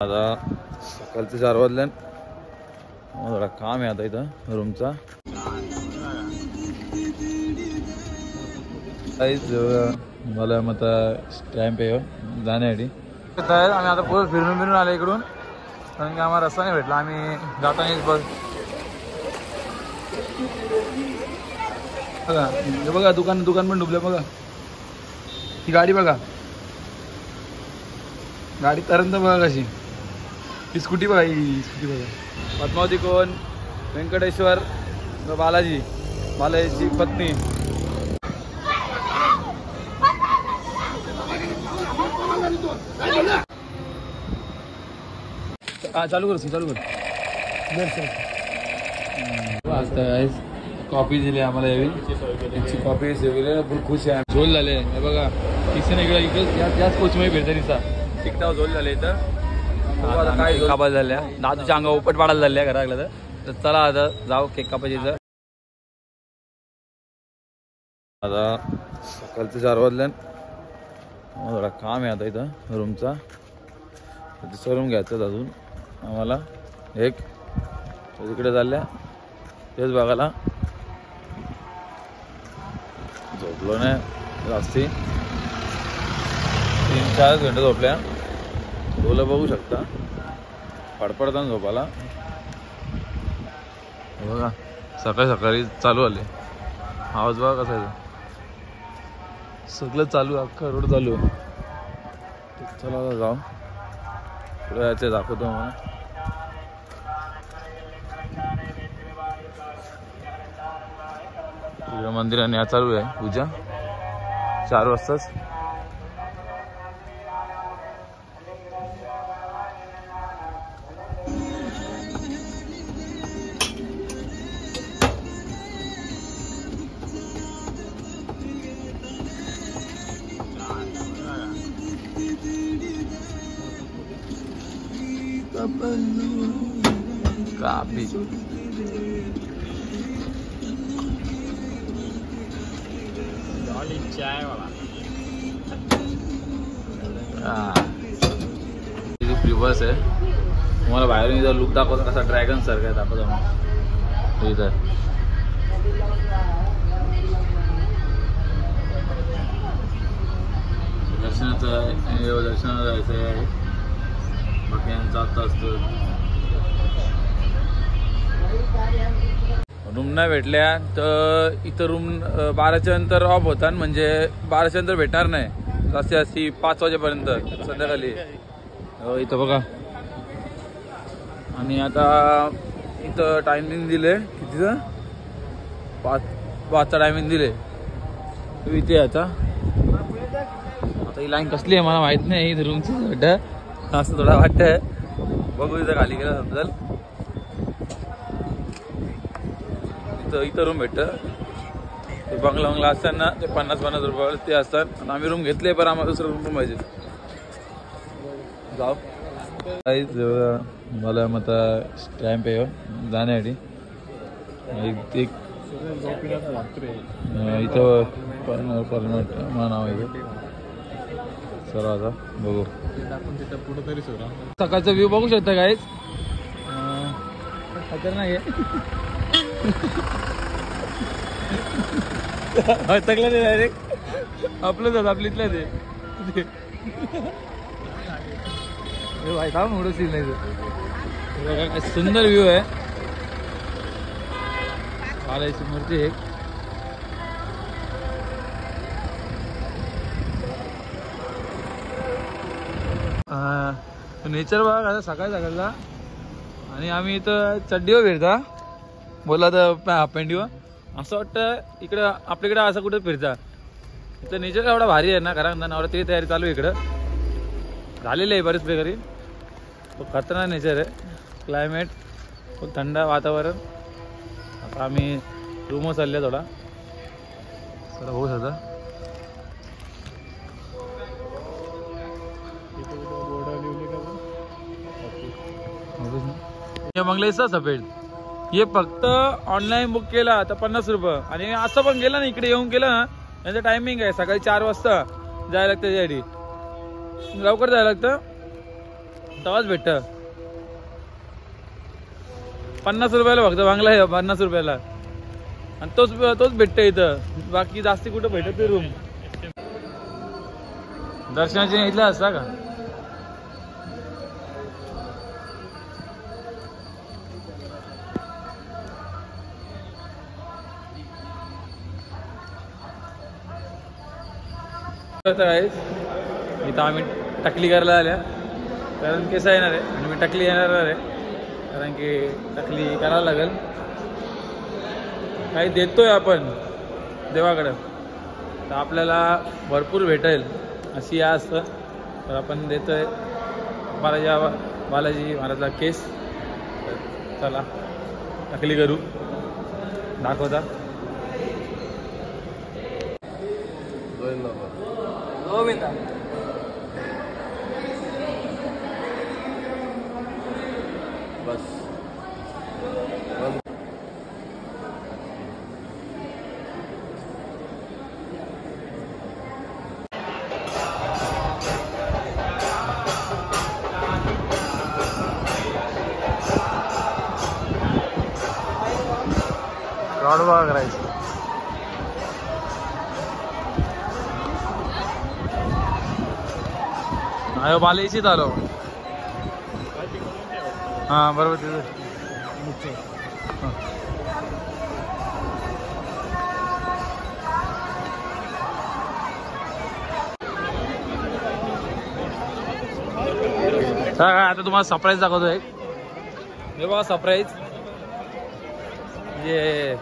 आता सकाळचे 4 वाजल्यान थोडा काम आहे आता इथं रूमचा. मला मग स्टॅम्प आहे जाण्यासाठी. आम्ही आता पुढे फिरून आलो इकडून, कारण की आम्हाला रस्ता नाही भेटला. आम्ही जातानाच बस बघा, हे बघा दुकान पण डुबले बघा. ही गाडी बघा, गाडी तरंत बघा कशी. ही स्कूटी बघा, ही स्कूटी बघा. पद्मावती कोण, व्यंकटेश्वर, बालाजीची पत्नी. चालू कर. कॉफी दिली आम्हाला यावी, त्यांची कॉफी फुल खुश आहे. झोल झाले हे बघा, किसन इकडे याच कोचमध्ये फिरता निसा टिकटाव झोल झाले इथं. काय कापायला झाल्या, दादूच्या अंगा उपट पाडायला झाल्या घराला. तर चला आता जाऊ केक कापायचं. आता सकाळचे 4 वाजल्यान थोडा काम आहे आता इथं रूमचा. रूम घ्यायचं अजून आम्हाला एक. तिकडे चालल्या तेच बघायला. झोपलो नाही जास्ती, 3-4 घंटे झोपल्या. डोलं बघू शकता, पडपडताना झोपाला बघा. सकाळी चालू आले, आवाज बघा कसा आहे. सगळं चालू, अख्खा रोड चालू. चला जाऊ पुढे याचे दाखवतो मला. मंदिराने या चालू आहे पूजा 4 वाजताच. काफी चाय वाला रिवर्स आहे. तुम्हाला बाहेरून इथं लुक दाखवतो कसा ड्रॅगन सारखा आहे, दाखवतो मग इथं. दर्शनाला जायचं आहे. बाकी यांचं आता असतं. रूम नाही भेटल्या तर इथं रूम 12च्या नंतर ऑफ होतात, म्हणजे 12च्या नंतर भेटणार नाही. जास्ती 5 वाजेपर्यंत संध्याकाळी इथं बघा. आणि आता इथं टायमिंग दिले कितीचं, 5चा टायमिंग दिले. इथे आता ही लाईन कसली आहे मला माहित नाही. इथं रूमची भेट असं थोडा वाटतंय. बघू इथं खाली गेला समजेल. इथं रूम भेटतं. ते बंगला असतात ना, ते 50-50 रुपयावर ते असतात. आणि आम्ही रूम घेतले, पण आम्हाला दुसरं रूम पाहिजे. जाऊ मला मग स्टॅम्प आहे जाण्यासाठी. इथं परमिट मला नाव आहे. चला आता बघू. सकाळचा व्ह्यू बघू शकता गाईज, खतरनाक आहे. तकलं ते डायरेक्ट आपलंच आपलीतलं ते भाई का मोठं सीन नाही. सुंदर व्ह्यू आहे. बालाजीची मूर्ती एक. नेचर बघा आता सकाळचा. आणि आम्ही इथं चड्डीवर फिरता, बोलला तर हाफ पॅन्टीवर. असं वाटतं इकडं आपल्याकडे असं कुठं फिरता. इथं नेचर एवढा भारी आहे ना. कारण नवरात्री तयारी चालू आहे इकडं, झालेली आहे बरेच प्रकारे. खतरनाक नेचर आहे. क्लायमेट खूप थंड वातावरण. आता आम्ही रूमवर चालले थोडा. चला होऊ शकता. बंगला सफेद हे फक्त ऑनलाईन बुक केला तर 50 रुपये. आणि असं पण गेलं ना, इकडे येऊन केलं ना, यांचं टायमिंग आहे सकाळी 4 वाजता जायला लागतं. त्यासाठी लवकर जायला लागतं. तेव्हाच भेटत. 50 रुपयाला फक्त बांगला आहे, 50 रुपयाला. आणि तोच भेटतं इथं. बाकी जास्ती कुठं भेटत रूम. दर्शनाचे इथला असता का? इथं आम्ही टकली करायला आल्या. कारण केसा येणार आहे आणि मी टकली येणार आहे. कारण की टकली करायला लागेल. काही देतोय आपण देवाकडं तर आपल्याला भरपूर भेटेल अशी असतं. तर आपण देतोय बालाजी महाराजला केस. चला टकली करू, दाखवता. बस गाडवा करायचं. अयो बालेशीच आलो. हा बरोबर तिथं. आता तुम्हाला सरप्राईज दाखवतोय. हे बघा सरप्राईज. म्हणजे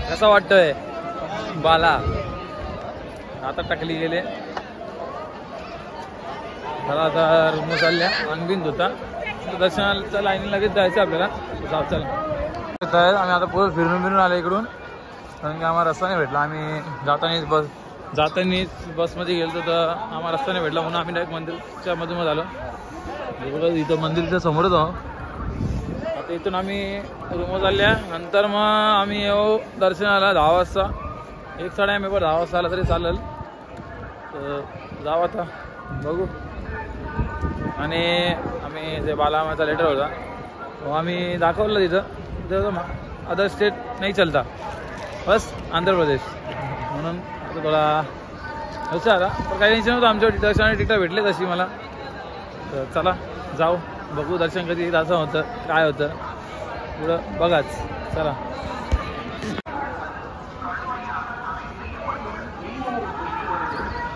कसं वाटतंय बाला. आता टकली गेले. आता रूम चालल्या. अंगबिंद होता दर्शनाच्या लाईनी लगेच जायचं आपल्याला. चला आम्ही आता पुढे फिरून आलो इकडून. कारण की आम्हाला रस्ता नाही भेटला. आम्ही जातानीच बसमध्ये गेलो तर आम्हाला रस्ता नाही भेटला. म्हणून आम्ही डायरेक्ट मंदिरच्या मधून आलो. इथं मंदिरच्या समोरच आहो. आता इथून आम्ही रूम चालल्या. नंतर मग आम्ही येऊ दर्शनाला 10 वाजता. 1 साडे आम्ही 10 वाजता आला तरी चालेल. तर जाऊ आता बघू. आणि आम्ही जे बालामाचा लेटर होता तो आम्ही दाखवलं तिथं अदर स्टेट नाही चलता, बस आंध्र प्रदेश. म्हणून आता थोडा विचारा पण काही टेन्शन नव्हतं. आमच्या दर्शनाची तिकीट भेटले तशी मला. तर चला जाऊ बघू दर्शन कधी असं होतं काय होतं पुढं बघाच. चला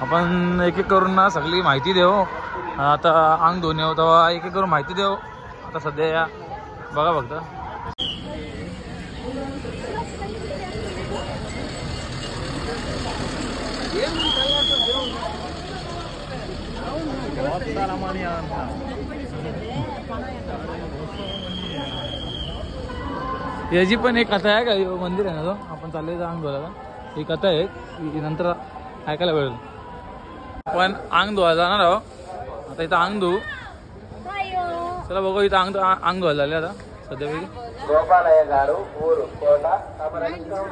आपण एक एक करून ना सगळी माहिती देऊ. आता अंग धुणे होतं तेव्हा एक एक करून माहिती देऊ. आता सध्या या बघा फक्त. याची पण एक कथा आहे का? मंदिर आहे ना तो आपण चालले अंग धुवायला. ही कथा आहे की नंतर ऐकायला मिळेल. आपण अंग धुवायला जाणार आहो. आता इथं अंग धुवू. चला बघू. इथं अंग धुवायला झाले आता सध्यापैकी.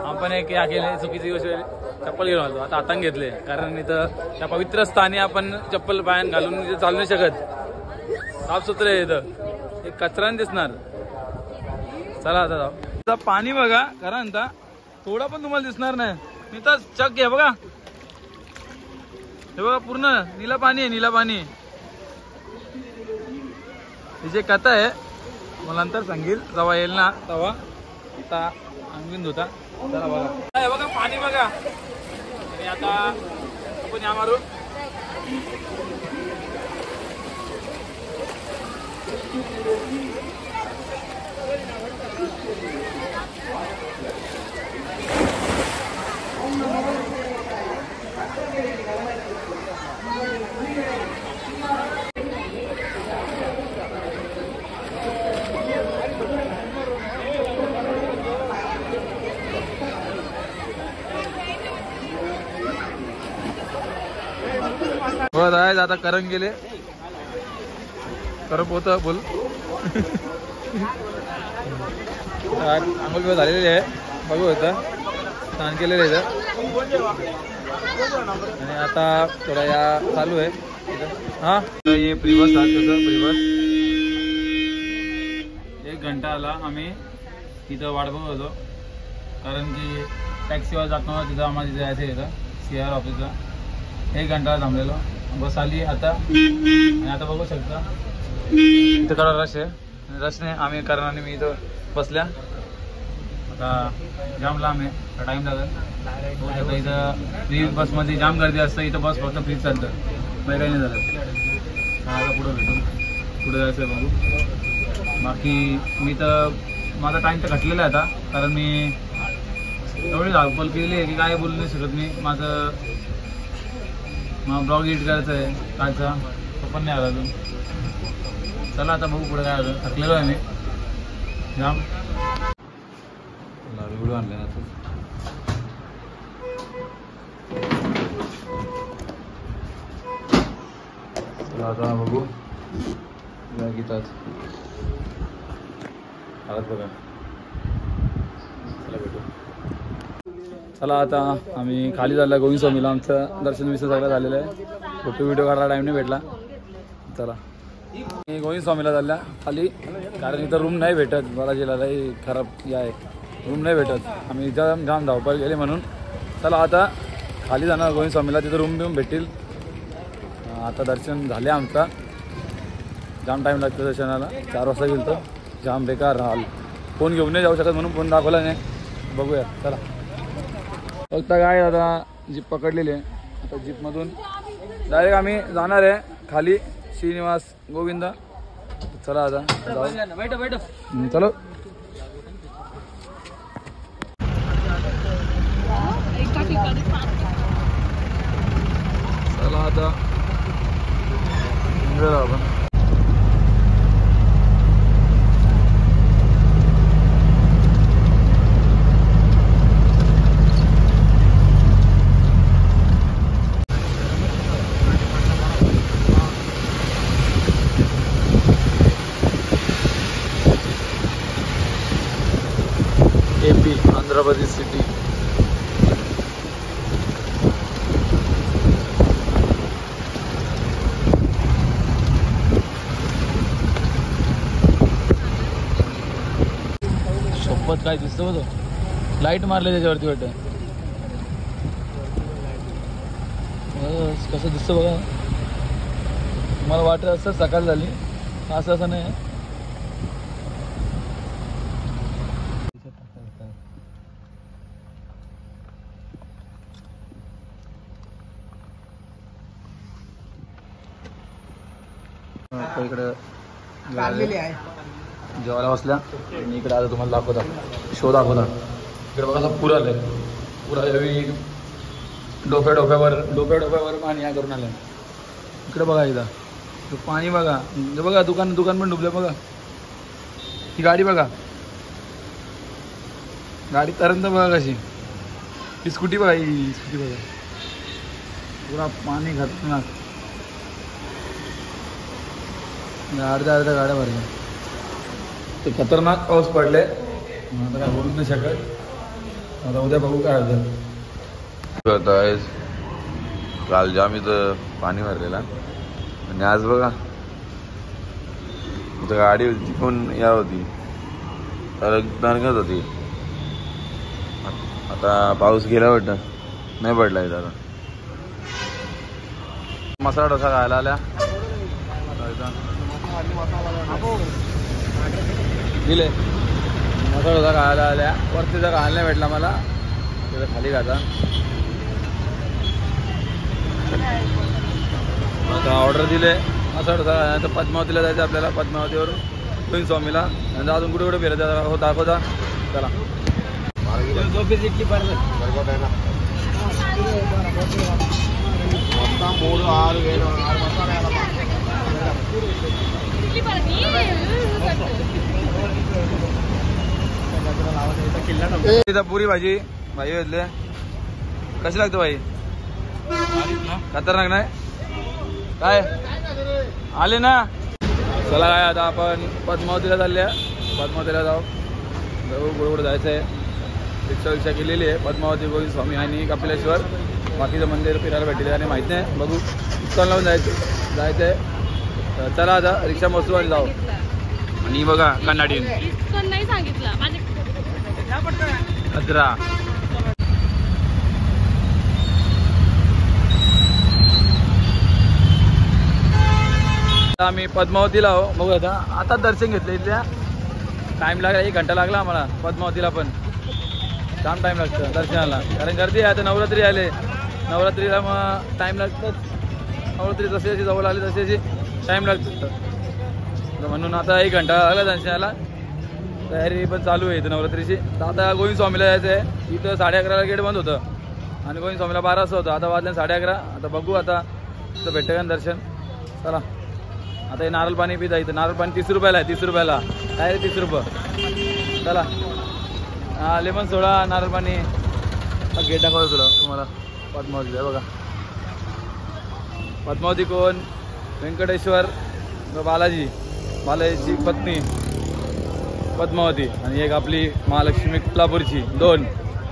आपण एक या केले चुकीची गोष्ट चप्पल घेऊन आलो. आता हातांग घेतले कारण इथं त्या पवित्र स्थानी आपण चप्पल पायान घालून इथे चालू नाही शकत. साफसुथरं आहे इथं. एक कचरा नाही दिसणार. चला आता जाऊ. आता पाणी बघा कारण आता थोडा पण तुम्हाला दिसणार नाही. इथं चक घ्या बघा. हे बघा पूर्ण नीला पाणी आहे. नीला पाणी. ही जे कथा आहे मला नंतर सांगेल जेव्हा येईल ना तेव्हा. आता अंगबिंद होता. चला बघा. हे बघा पाणी बघा. आणि आता आपण या मारू. बरं आता करण गेले. करप होत बोल. आंघोळ झालेली आहे बघू होतं. स्नान केलेलं आहे आणि आता थोडा या चालू आहे. हाँ ये प्री बस था त्याचं प्री बस 1 घंटा आला आम्ही तिथं वाट बघत होतो कारण की टॅक्सीवर जात नव्हतं तिथं आम्हाला तिथे जायचं येतं CR ऑफिसला 1 घंटा थांबलेलो बस आली आता आणि आता बघू शकता इथं कडा रश आहे रशने आम्ही करणाने मी इथं बसल्या आता जाम लांब आहे टाईम लागेल बघू शकता इथं फ्री बसमध्ये जाम गर्दी असतं इथं बस फक्त फ्रीज चालतं काही नाही झालं आता पुढं भेटू पुढे जायचं आहे बघू बाकी मी तर माझा टाईम तर घटलेला आहे आता कारण मी एवढी धावपळ केली आहे की काय बोलू नाही शकत मी मला ब्लॉग एडिट करायचं आहे कालचा तो पण नाही आला अजून चला आता बघू पुढे काय आलं थकलेलो आहे मी जाम व्हिडिओ आणले ना चला आता बघू गीतात आलात बघा चला भेटू चला आता आम्ही खाली झालं गोविंद स्वामीला आमचं दर्शन विषय सगळं झालेलं आहे फोटो व्हिडिओ काढायला टाईम नाही भेटला चला मी गोविंद स्वामीला झाल्या खाली कारण इथं रूम नाही भेटत बालाजीला लई खराब हे आहे रूम नाही भेटत आम्ही इथं जाम धावपळ गेले म्हणून चला आता खाली जाणार गोविंद स्वामीला तिथं रूम बिम भेटतील आता दर्शन झाले आमचा जाम टाईम लागतो दर्शनाला 4 वाजता गेलो तर जाम बेकार राहाल फोन घेऊन नाही जाऊ शकत म्हणून फोन दाखवला नाही बघूया चला फक्त काय आता जीप पकडलेली आहे आता जीपमधून डायरेक्ट आम्ही जाणार आहे खाली श्रीनिवास गोविंद चला आता चलो चला आता आपण AP आंध्र प्रदेश सिटी सोबत काय दिसतं होतं लाईट मारले त्याच्यावरती वाटतं कसं दिसतं बघा मला वाटत असं सकाळ झाली असं नाही इकडे जेवायला बसल्या आणि इकडे आता तुम्हाला दाखवता शो दाखवता इकडे बघा पूर आलंय पुरा डोक्यावर पाणी या करून आलं इकडे बघा इथं पाणी बघा बघा दुकान पण डुबलं बघा ही गाडी बघा गाडी तरंत बघा कशी ही स्कूटी बघा ही स्कूटी बघा पुरा पाणी खतरनाक अर्ध्या गाड्या भरल्या ते खतरनाक पाऊस पडले आता काय बोलू नाही शकत आता उद्या बघू काय होतं काल जाम इथं पाणी भरलेला आणि आज बघा इथं गाडी होती पण या होती तर दणकत होती आता पाऊस गेला वाटतं नाही पडला इथं आता मसाला डोसा खायला आल्या दिले मसाला डोसा खायला आल्या वरती जर खायला नाही भेटला मला तिथं खाली घाता आता ऑर्डर दिले मसाला डोसा खायला पद्मावतीला जायचं आपल्याला पद्मावतीवरून गोविंद स्वामीला आणि अजून कुठे कुठे फिरायचं दाखवता चला पुरी भाजी भाई घेतले कशी लागते भाई खतरनाक नाही काय आले ना चला काय आता आपण पद्मावतीला चालल्या पद्मावतीला जाऊ गुडगुड जायचं आहे रिक्षा केलेली आहे पद्मावती गोविंद स्वामी आणि कपिलेश्वर बाकीचं मंदिर फिरायला भेटले आणि माहिती नाही, बघू इस्कॉन लावून जायचं आहे. चला आता रिक्षा बसू आणि जाऊ. आणि बघा कन्नाडी नाही सांगितलं अद्रा. आम्ही पद्मावतीला आहो. बघू आता दर्शन घेतलं. इथल्या टाइम लागला, 1 घंटा लागला आम्हाला पद्मावतीला, पण छान टाइम लागतं दर्शनाला, कारण गर्दी आहे. आता नवरात्री आले, नवरात्रीला मग टाइम लागतंच. नवरात्री जशी जशी जवळ आली तशी जशी टाइम लागतं, म्हणून आता 1 घंटा लागला दर्शनाला. तयारी पण चालू आहे इथं नवरात्रीची. तर आता गोविंद स्वामीला जायचं आहे. इथं 11:30ला गेट बंद होतं आणि गोविंद स्वामीला 12 वाजता होतं. आता वाजले 11:30. आता बघू आता इथं भेटतं का दर्शन. चला आता हे नारळ पाणी पिता. इथं नारळ पाणी 30 रुपयाला आहे. 30 रुपयाला काय रे 30 रुपये. चला लेमन सोडा नारळ पाणी. गेट दाखवतो तुला तुम्हाला पद्मावती आहे बघा. पद्मावती कोण? व्यंकटेश्वर बालाजीची पत्नी पद्मावती, आणि एक आपली महालक्ष्मी कोल्हापूरची. 2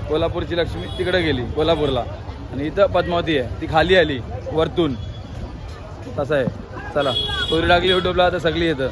कोल्हापूरची लक्ष्मी तिकडे गेली कोल्हापूरला, आणि इथं पद्मावती आहे, ती खाली आली वरतून. तसं आहे. चला स्टोरी टाकली यूट्यूबला, तर सगळी येतं.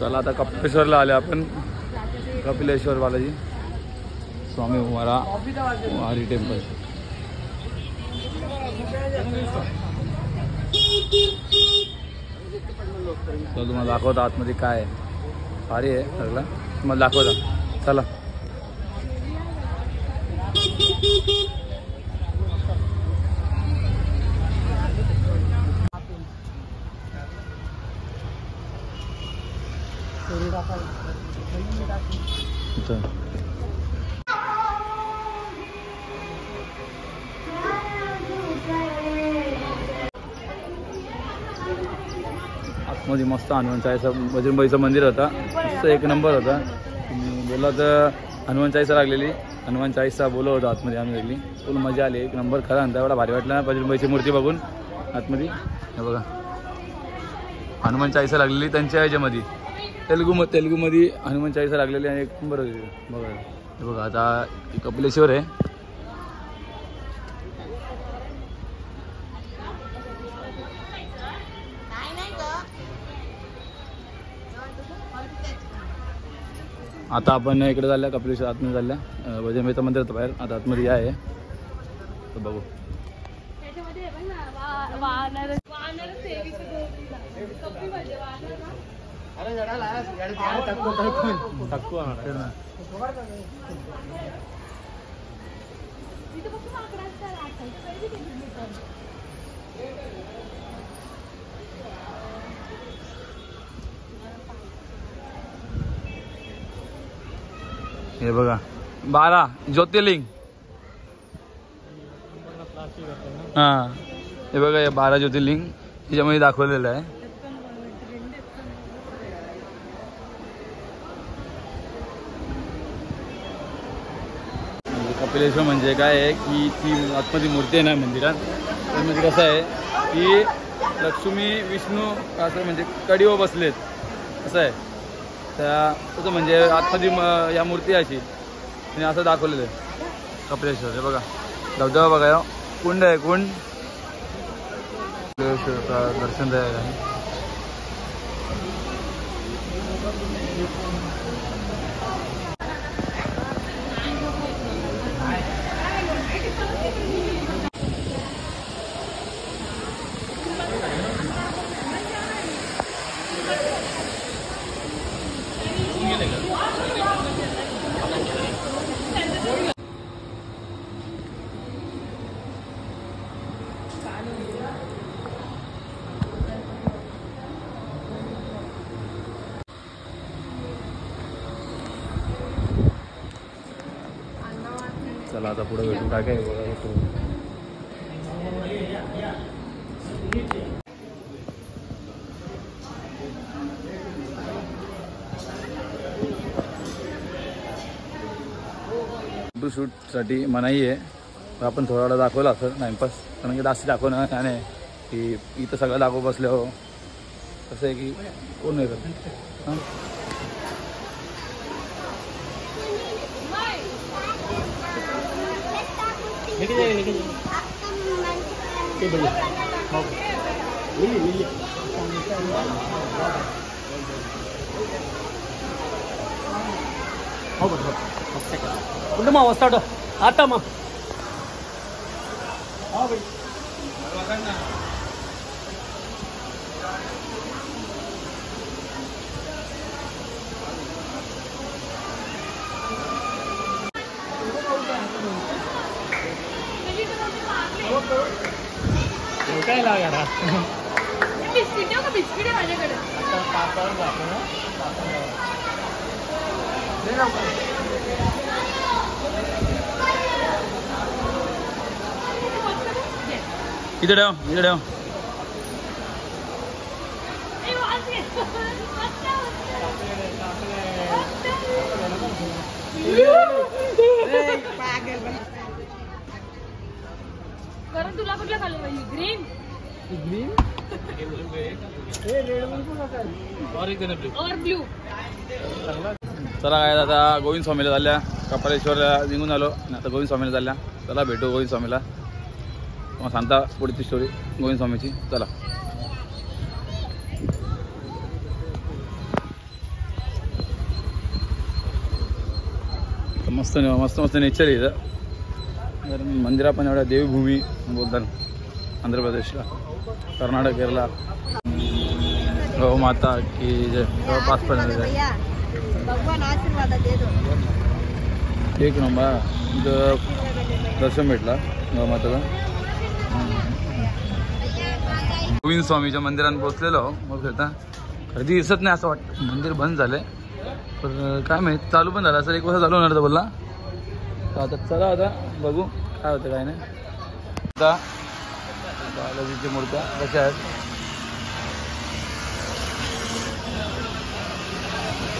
चला आता कपिलेश्वरला आले आपण. कपिलेश्वर बालाजी स्वामी वारी टेम्पल. तर तुम्हाला दाखवता आतमध्ये काय आहे. भारी आहे सगळं, तुम्हाला दाखवता. चला आतमध्ये मस्त हनुमान चाळीसा बजरंगबलीचं मंदिर होता. मस्त 1 नंबर होता. तुम्ही बोला तर हनुमान चाळीसा लागलेली, हनुमान चाळीसा बोलत होता आतमध्ये आम्ही लागली. फुल मजा आली. 1 नंबर खरा आणता. एवढा भारी वाटला ना बजरंगबलीची मूर्ती बघून आतमध्ये. हे बघा हनुमान चाळीसा लागलेली त्यांच्या ह्याच्यामध्ये, तेलुगूमध्ये हनुमान चाळीसा लागलेली आणि 1 नंबर होती. बघा हे बघा. आता कपिलेश्वर आहे. आता आपण इकडे चालल्या कपिलेश्वर आतमध्ये चालल्या. बजरंगबलीचं मंदिर होतं बाहेर, आता आतमध्ये आहे. तर बघू. हे बघा 12 ज्योतिर्लिंग. हां हे बघा, हे 12 ज्योतिर्लिंग याच्यामध्ये दाखवलेलं आहे. कपिलेश्वर म्हणजे काय आहे की ती आतमध्ये मूर्ती आहे ना मंदिरात, म्हणजे कसं आहे की लक्ष्मी विष्णू असं म्हणजे कडीवर बसलेत असं आहे. तसं म्हणजे आतमध्ये या मूर्ती अशी आणि असं दाखवलेलं आहे कपिलेश्वर. हे बघा धबधबा बघा, कुंड आहे, कुंड कपिलेश्वरचा दर्शन द्यायला आहे. चला आता पुढे भेटून काय काय बघा तू. फोटोशूटसाठी मनाई आहे. आपण थोडा वेळा दाखवला असं टाइमपास, कारण की जास्त दाखवणं त्याने की इथं सगळं दाखवू बसल्यावर कसं आहे की कोण नाही करत. हां कुठं स्टार्ट आता मग काय लागा बिस्किट आहे का? बिस्किट आहे माझ्याकडे. इथे ठेव, इथे ठेव. कारण तुला कुठला खाल्लं पाहिजे? ग्रीन ग्रीन और ब्लू. चला काय आता गोविंद स्वामीला झाल्या, कपालेश्वरला निघून आलो आणि आता गोविंद स्वामीला झाल्या. चला भेटू गोविंद स्वामीला, मग सांगता पुढची स्टोरी गोविंद स्वामीची. चला मस्त मस्त मस्त नेचर आहे इथं. तर मंदिरा पण एवढ्या देवभूमी बोलतात आंध्र प्रदेशला, कर्नाटक, केरला. गौ माता की जय. जवळपास पण एक नंबर इथं दर्शन भेटला गौ माताचा. गोविंद स्वामीच्या मंदिरात पोहोचलेलो. मग आता गर्दी दिसत नाही असं वाटतं, मंदिर बंद झालंय. पण काय माहिती चालू पण झालं असेल, 1 वाजता चालू होणार तर बोलला. तर आता चला आता बघू काय होतं काय नाही. आता बालाजीच्या मूर्त्या कशा आहेत.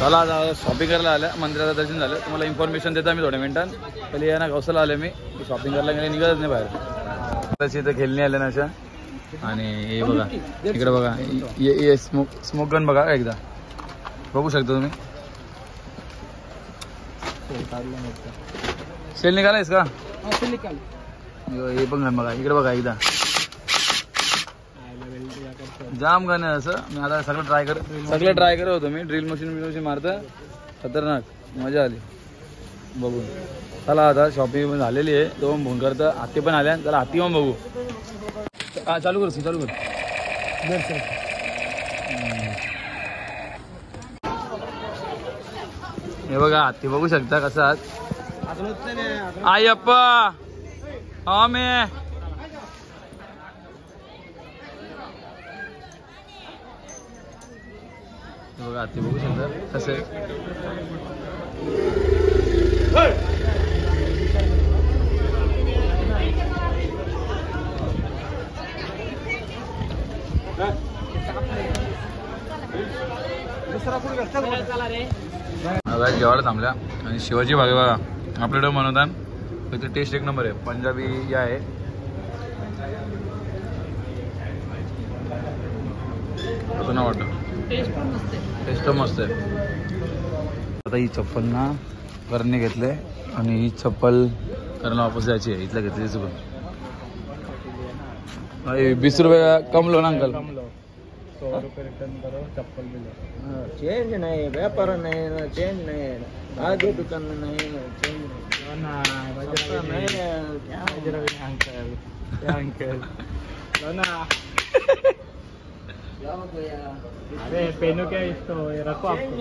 चला आता शॉपिंग करायला आल्या, मंदिराचं दर्शन झालं. तुम्हाला इन्फॉर्मेशन देता मी थोड्या मिनिटांत. पहिले या ना गवसाला आले मी, शॉपिंग करायला गेले निघतच नाही बाहेर. तशी इथं खेळणी आल्या ना अशा. आणि हे बघा इकडे बघा, ये स्मोक गन बघा एकदा बघू शकता तुम्ही. सेल निघालायस का? हे पण गन बघा इकडे बघा एकदा. जाम गण आहे असं. मी आता सगळं ट्राय करत होतो मी. ड्रिल मशीन मारतं, खतरनाक मजा आली बघून. चला आता शॉपिंग झालेली आहे. 2 फोन करतं, हाती पण आल्या. चला हाती पण बघू. हा चालू कर. हे बघा हाती बघू शकता कसं आहात. आयप्पा हा मी बघा हाती बघू शकता कसं जेवायला थांबल्या. आणि शिवाजी भागे बघा आपल्याकडे बनवतात. इथे टेस्ट 1 नंबर आहे. पंजाबी हे आहे. कसं ना वाटतं, टेस्ट मस्त आहे. आता ही चप्पल ना करणे घेतले आणि ही चप्पल करण वापस जायची आहे. इथल्या घेतली चुकून. 20 रुपये कम लो ना अंकल. 100 रुपये रिटर्न करो, चप्पल भी लो. चेंज नहीं, व्यापार नहीं ना, चेंज नहीं आगे दुकान में नहीं चेंज नहीं. क्या अंकल, क्या अंकल लो ना. अरे पेनो क्या इसको रखो आपको.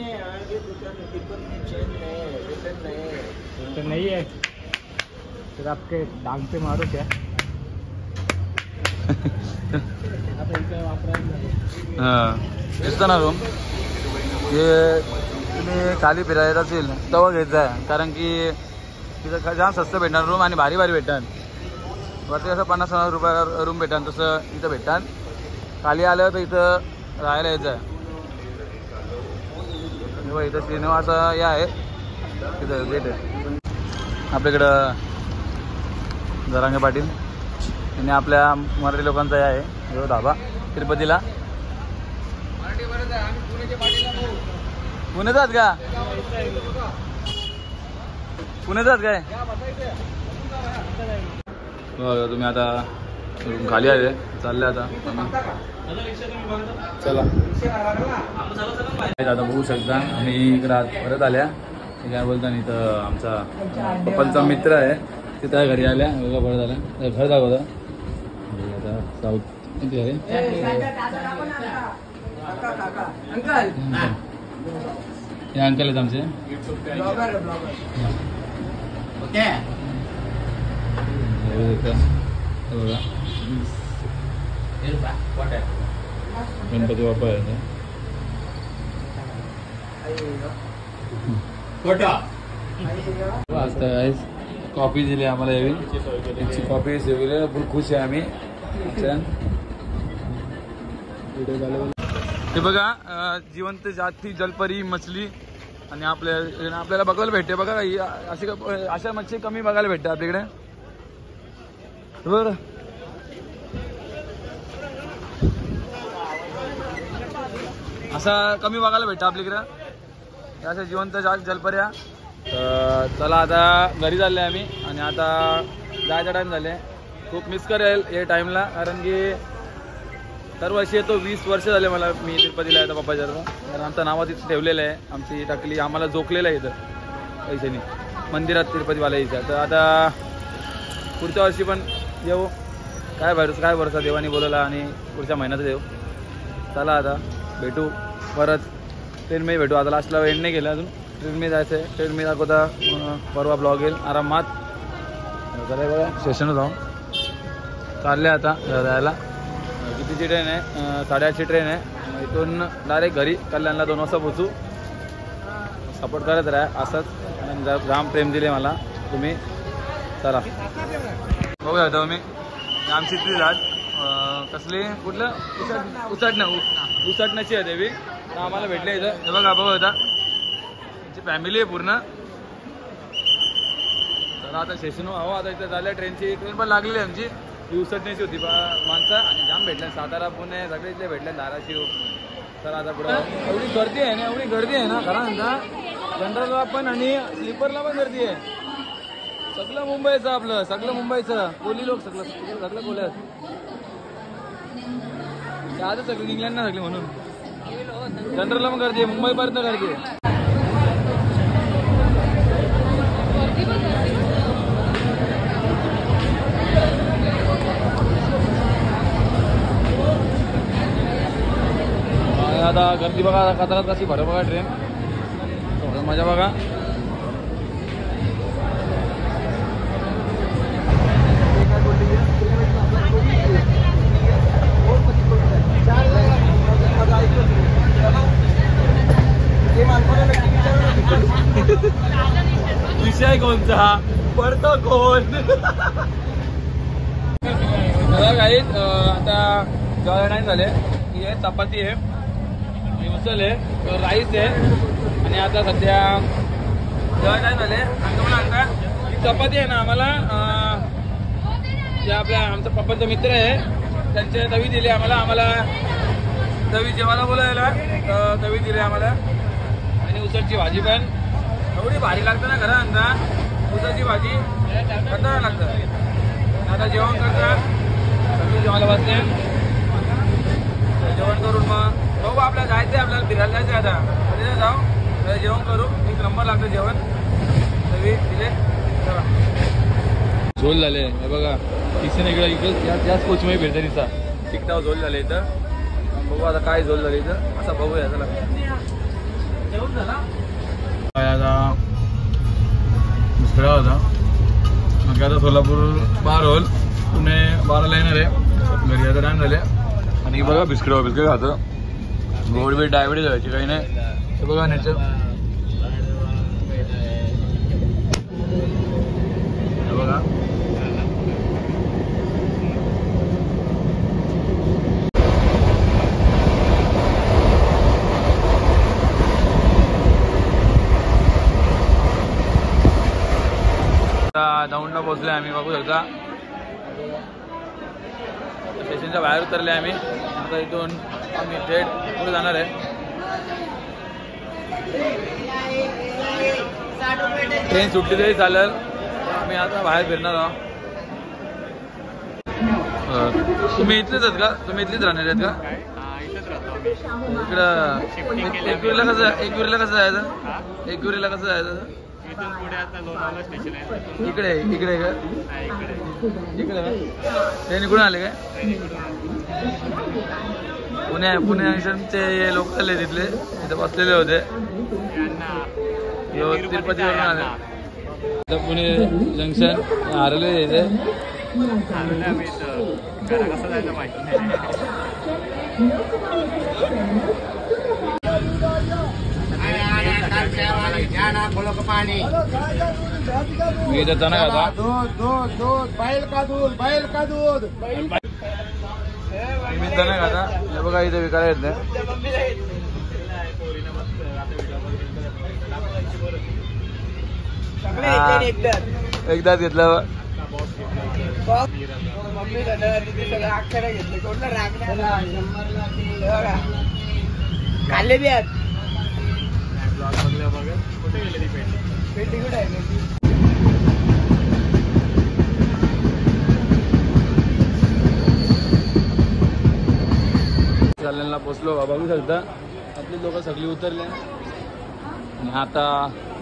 रिटर्न नहीं है, फिर आपके डांग पे मारो क्या. दिसतं ना रूम. हे तुम्ही खाली फिरायला असेल तेव्हा घ्यायचं आहे, कारण की तिथं जाम स्वस्त भेटणार रूम आणि भारी भारी भेटतात. वरती असं 50,000 रुपयाला रूम भेटतात, तसं इथं भेटतात. खाली आलं तर इथं राहायला यायचं आहे. इथं सिनेमाचं हे आहे, तिथं गेट आहे. आपल्याकडं जरांगे पाटील आणि आपल्या मराठी लोकांचा हे आहे जो धाबा तिरुपतीला. पुण्याचाच का? पुण्याचाच काय? तुम्ही आता खाली आले, चालले आता. चला आता बघू शकता. आम्ही इकडं परत आल्या. काय बोलता नाही तर आमचा पप्पांचा मित्र आहे, तिथं घरी आल्या. बघा परत आल्या, घर दाखवता. आता साऊथ किती आहे हे अंकल आहेत आमचे. गणपती बाप्पा आहे. कॉपी दिली आम्हाला यावी, त्याची कॉपी फुल खुश आहे आम्ही. ते बघा जिवंत जाती जलपरी मछली आणि आपल्याला बघायला भेटते. बघा अशा मच्छी कमी बघायला भेटते आपल्याकडे. बरं असा कमी बघायला भेटतं आपल्याकडे अशा जिवंत जलपर्या. चला आता घरी चालले आम्ही आणि आता जायचा टाईम झाले. खूप मिस करेल या टाईमला, कारण की दरवर्षी येतो. 20 वर्ष झाले मला मी तिरुपतीला येतो पप्पाच्या, कारण आमचं नाव तिथे ठेवलेलं आहे. आमची टाकली आम्हाला जोखलेलं आहे इथं पैशानी मंदिरात तिरुपतीवाला इथं. तर आता पुढच्या वर्षी पण येऊ. काय भरोसा देवानी बोलवला आणि पुढच्या महिन्यात येऊ. चला आता भेटू परत ट्रेनमध्ये भेटू. आता लास्टला एंड नाही केलं अजून, ट्रेनमध्ये जायचं आहे. ट्रेनमध्ये दाखवता परवा ब्लॉग येईल आरामात. चला बघा स्टेशनवर जाऊन चालले आता जायला. कितीची ट्रेन आहे? 8:30ची ट्रेन आहे. इथून डायरेक्ट घरी कल्याणला 2 वाजता पोचू. सपोर्ट करत राहा असंच. जाम प्रेम दिले मला तुम्ही. चला बघूया आता मी आमची ती जात कसली कुठलं उसाटण्याची आहे देवी. तर आम्हाला भेटले इथं. हे बघा बघा होता त्यांची फॅमिली आहे पूर्ण. तर आता स्टेशन हवं. आता इथं झालं ट्रेनची. ट्रेन पण लागलेली आहे आमची. ही उसटण्याची होती माणसं आणि जाम भेटल्या. सातारा पुणे सगळे इथे भेटले, धाराशिव. तर आता पुढं एवढी गर्दी आहे ना, एवढी गर्दी आहे ना खरं म्हणता. जनरलला पण आणि स्लीपरला पण गर्दी आहे. सगळं मुंबईचं आपलं, सगळं मुंबईचं कोली लोक सगळं कोल्यात. आता सगळं निघल्या ना सगळी म्हणून. जनरलला पण गर्दी आहे, मुंबईपर्यंत गर्दी आहे. आता गर्दी बघा, कतारात कशी भर बघा ट्रेन. मजा बघा. विषय कोणता पडतो कोण? काही आता जेव्हा नाही झाले. ही आहे चपाती आहे, उसळ आहे, राईस आहे आणि आता सध्या जेव्हा काय झाले सांगता ही चपाती आहे ना. आम्हाला जे आपल्या आमचा पप्पांचा मित्र आहे त्यांचे तवी दिली आम्हाला तवी जेवायला बोलायला तवी दिली आम्हाला. आणि उसळची भाजी पण एवढी भारी लागतं ना खरं अंदा. उसळची भाजी खतरनाक लागतं. आता जेवण करता सगळी जेवायला बसले. जेवण करून मग बघू आपल्याला जायचं आहे, आपल्याला फिरायला जायचं आहे. आता तिथे जाऊ जेवण करू. 1 नंबर लागतं जेवण. तवी दिले. चला झोल झाले हे बघा. तिथे इकडं याच कोचमध्ये फिरते तिचा टिकटाव झोल झाले इथं. बघू आता काय झोल झाले इथं असं बघूया. चला जेवण झाला आता दुसरा होता. मग आता सोलापूर 12 होल, पुणे 12ला येणार आहे. घरी आता टाइम झाले. आणि बघा बिस्किट खातं. गोड बीट डायबिटीज व्हायची काही नाही. हे बघा नेचर हे बघा दौंडला पोहोचले आम्ही, बघू शकता स्टेशनच्या बाहेर उतरले आम्ही. आता इथून आम्ही थेट पुढे जाणार आहे. ट्रेन सुटली तरी चालेल, आम्ही आता बाहेर फिरणार आहोत. तुम्ही इथलेच आहेत का? तुम्ही इथलीच राहणार आहेत का? इकडं एकविरीला कसं जायचं? एकविरीला कसं जायचं? इकडे इकडे का? इकडे ट्रेन इकडून आले काय? पुणे जंक्शनचे लोक आले तिथले, तिथे बसलेले होते. तिरुपतीवरून आले. पुणे जंक्शन हरले इथे. मी जाता ना आता मी जाता ना आता. हे बघा इथे विकायला येत नाही. एकदाच घेतलं खाल्ले बी आहेत. चालण्याला पोचलो. बघू शकता आपली लोक सगळी उतरले आणि आता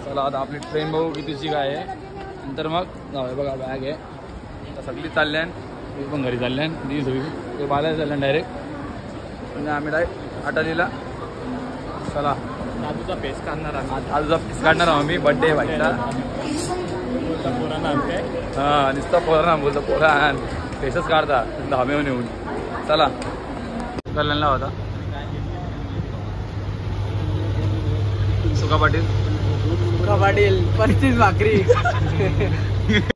चला आता आपली ट्रेन बघू कितीची काय आहे. नंतर मग जाऊ. बघा बॅग आहे. आता सगळी चालल्यान, मी पण घरी चालल्यान. ती सगळी ते बालायला चालल्यान डायरेक्ट. म्हणजे आम्ही डायरेक्ट अटालीला. चला दादूचा फेस काढणार आजचा फेस काढणार आहोत मी. बड्डे व्हायचा हां नुसतं पोरा बोलतो पोरा फेसच काढता धामे नेऊन. चला कल्याणला होता सुका पाटील 35 भाकरी.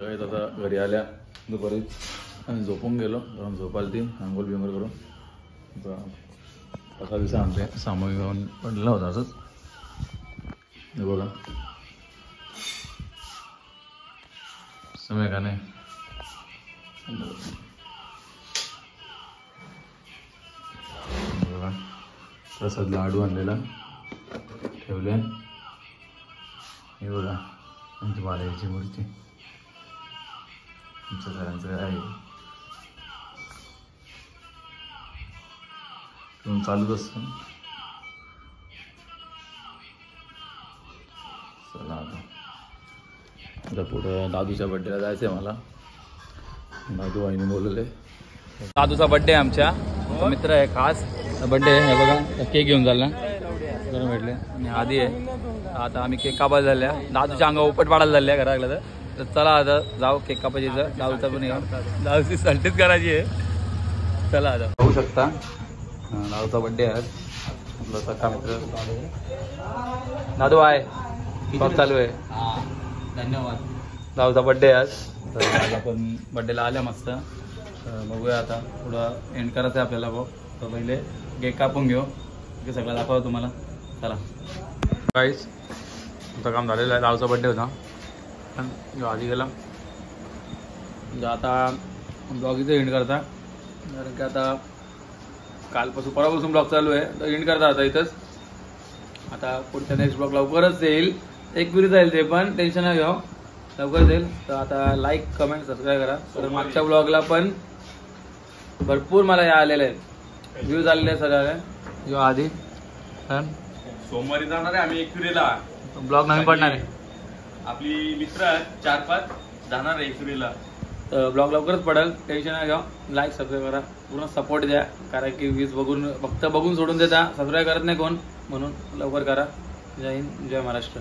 आता घरी आल्या दुपारी आम्ही झोपून गेलो. जाऊन झोपायला ती आंघोळ बिंघोळ करून. असा दिवसा आमचे सामूहिक जाऊन पडलेला होता असंच. हे बघा समय का नाही. बघा प्रसाद लाडू आणलेला ठेवले. हे बघा आमची बाळाची मूर्ती आमच्या घरांचं आहे. चालूच असतं. चला आता पुढं दादूच्या बड्डेला जायचं आहे मला. दादू आईने बोलवले. दादूचा बड्डे आमच्या मित्र आहे खास बड्डे आहे. हे बघा केक घेऊन चालला गरम भेटले आणि आधी आहे. आता आम्ही केक कापायला झाल्या. दादूच्या अंगा उपट पाडायला झाल्या घराला. तर चला आता जाऊ केक कापायची. दादूचा पण दादूची सल्टीच करायची आहे. चला आता पाहू शकता दादूचा बड्डे आहे आपला सखा मित्र दादू आहे. बघ चालू आहे. धन्यवाद. दादूचा बड्डे आहे आज. तर आज आपण बड्डेला आल्या मस्त. बघूया आता पुढं एंड करायचं आहे आपल्याला. बघ तर पहिले केक कापून घेऊ. ते सगळं दाखवा तुम्हाला. चला काहीच तुमचं काम झालेलं आहे. दादूचा बड्डे होता पण आधी गेला. आता ब्लॉग इथे एंड करता कारण की आता कालपासून परवापासून ब्लॉग चालू आहे. तर एंड करता आता इथंच. आता पुढच्या नेक्स्ट ब्लॉग लवकरच येईल. एक विरी जाईल ते पण टेन्शन नाही घ्या लवकरच येईल. तर आता लाईक कमेंट सबस्क्राईब करा. तर मागच्या ब्लॉगला पण भरपूर मला या आलेले आहेत व्ह्यूज आलेले आहेत सगळ्या. जो आधी सोमवारी जाणार आहे आम्ही एकविरीला. ब्लॉग नवीन पडणार आहे. आपली मित्र 4-5 जाणार आहे एकविरीला. तर ब्लॉग लवकरच पडेल टेन्शन नाही घ्या. लाईक सबस्क्राईब करा. पूर्ण सपोर्ट द्या कारण की व्ह्यूज बघून फक्त बघून सोडून देता. सबस्क्राईब करत नाही कोण म्हणून लवकर करा. जय हिंद जय महाराष्ट्र.